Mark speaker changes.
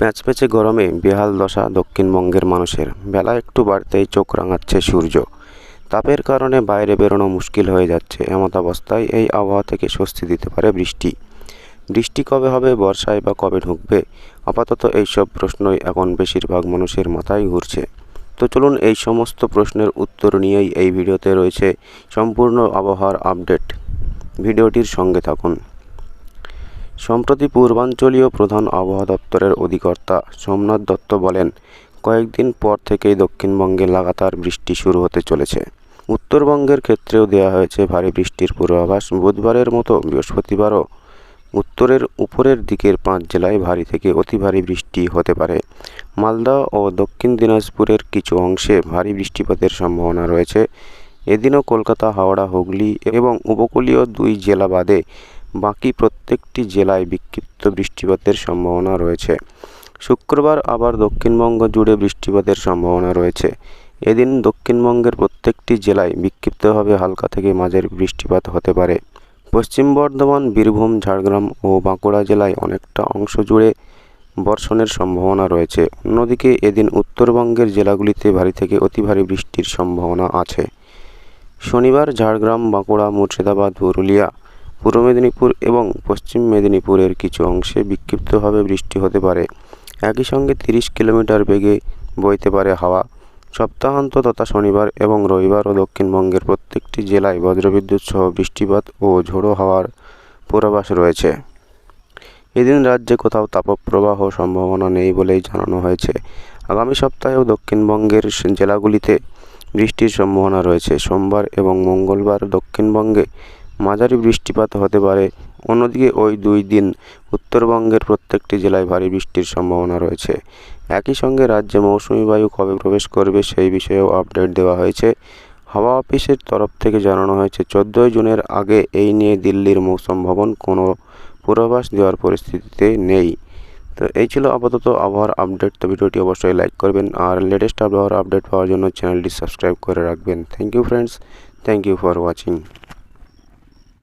Speaker 1: প্যাচপ্যাচে গরমে বেহাল দশা দক্ষিণবঙ্গের মানুষের। বেলা একটু বাড়তেই চোখ রাঙাচ্ছে সূর্য। তাপের কারণে বাইরে বেরোনো মুশকিল হয়ে যাচ্ছে। এমতাবস্থায় এই আবহাওয়া থেকে স্বস্তি দিতে পারে বৃষ্টি। বৃষ্টি কবে হবে, বর্ষায় বা কবে ঢুকবে, আপাতত এইসব প্রশ্নই এখন বেশিরভাগ মানুষের মাথায় ঘুরছে। তো চলুন এই সমস্ত প্রশ্নের উত্তর নিয়েই এই ভিডিওতে রয়েছে সম্পূর্ণ আবহাওয়ার আপডেট। ভিডিওটির সঙ্গে থাকুন। সম্প্রতি পূর্বাঞ্চলীয় প্রধান আবহাওয়া দপ্তরের অধিকর্তা সোমনাথ দত্ত বলেন, কয়েকদিন পর থেকেই দক্ষিণবঙ্গে লাগাতার বৃষ্টি শুরু হতে চলেছে। উত্তরবঙ্গের ক্ষেত্রেও দেওয়া হয়েছে ভারী বৃষ্টির পূর্বাভাস। বুধবারের মতো বৃহস্পতিবারও উত্তরের উপরের দিকের 5 জেলায় ভারী থেকে অতি ভারী বৃষ্টি হতে পারে। মালদা ও দক্ষিণ দিনাজপুরের কিছু অংশে ভারী বৃষ্টিপাতের সম্ভাবনা রয়েছে। এদিনও কলকাতা, হাওড়া, হুগলি এবং উপকূলীয় 2 জেলা বাদে বাকি প্রত্যেকটি জেলায় বিক্ষিপ্ত বৃষ্টিপাতের সম্ভাবনা রয়েছে। শুক্রবার আবার দক্ষিণবঙ্গ জুড়ে বৃষ্টিপাতের সম্ভাবনা রয়েছে। এদিন দক্ষিণবঙ্গের প্রত্যেকটি জেলায় বিক্ষিপ্তভাবে হালকা থেকে মাঝারি বৃষ্টিপাত হতে পারে। পশ্চিম বর্ধমান, বীরভূম, ঝাড়গ্রাম ও বাঁকুড়া জেলায় অনেকটা অংশ জুড়ে বর্ষণের সম্ভাবনা রয়েছে। অন্যদিকে এদিন উত্তরবঙ্গের জেলাগুলিতে ভারী থেকে অতি ভারী বৃষ্টির সম্ভাবনা আছে। শনিবার ঝাড়গ্রাম, বাঁকুড়া, মুর্শিদাবাদ, পুরুলিয়া, পূর্ব মেদিনীপুর এবং পশ্চিম মেদিনীপুরের কিছু অংশে বিক্ষিপ্তভাবে বৃষ্টি হতে পারে। একই সঙ্গে 30 কিলোমিটার বেগে বইতে পারে হাওয়া। সপ্তাহান্ত তথা শনিবার এবং রবিবারও দক্ষিণবঙ্গের প্রত্যেকটি জেলায় বজ্রবিদ্যুৎ সহ বৃষ্টিপাত ও ঝোড়ো হাওয়ার পূর্বাভাস রয়েছে। এদিন রাজ্যে কোথাও তাপপ্রবাহ সম্ভাবনা নেই বলেই জানানো হয়েছে। আগামী সপ্তাহেও দক্ষিণবঙ্গের জেলাগুলিতে বৃষ্টির সম্ভাবনা রয়েছে। সোমবার এবং মঙ্গলবার দক্ষিণবঙ্গে মাঝারি বৃষ্টিপাত হতে পারে। অন্যদিকে ওই 2 দিন উত্তরবঙ্গের প্রত্যেকটি জেলায় ভারী বৃষ্টির সম্ভাবনা রয়েছে। একই সঙ্গে রাজ্যে মৌসুমি বায়ু কবে প্রবেশ করবে সেই বিষয়েও আপডেট দেওয়া হয়েছে। হাওয়া অফিসের তরফ থেকে জানানো হয়েছে, 14 জুনের আগে এই নিয়ে দিল্লির মৌসুম ভবন কোনো পূর্বাভাস দেওয়ার পরিস্থিতিতে নেই। তো এই ছিল আপাতত আবহাওয়ার আপডেট। তো ভিডিওটি অবশ্যই লাইক করবেন আর লেটেস্ট আবহাওয়ার আপডেট পাওয়ার জন্য চ্যানেলটি সাবস্ক্রাইব করে রাখবেন। Thank you friends, thank you for watching.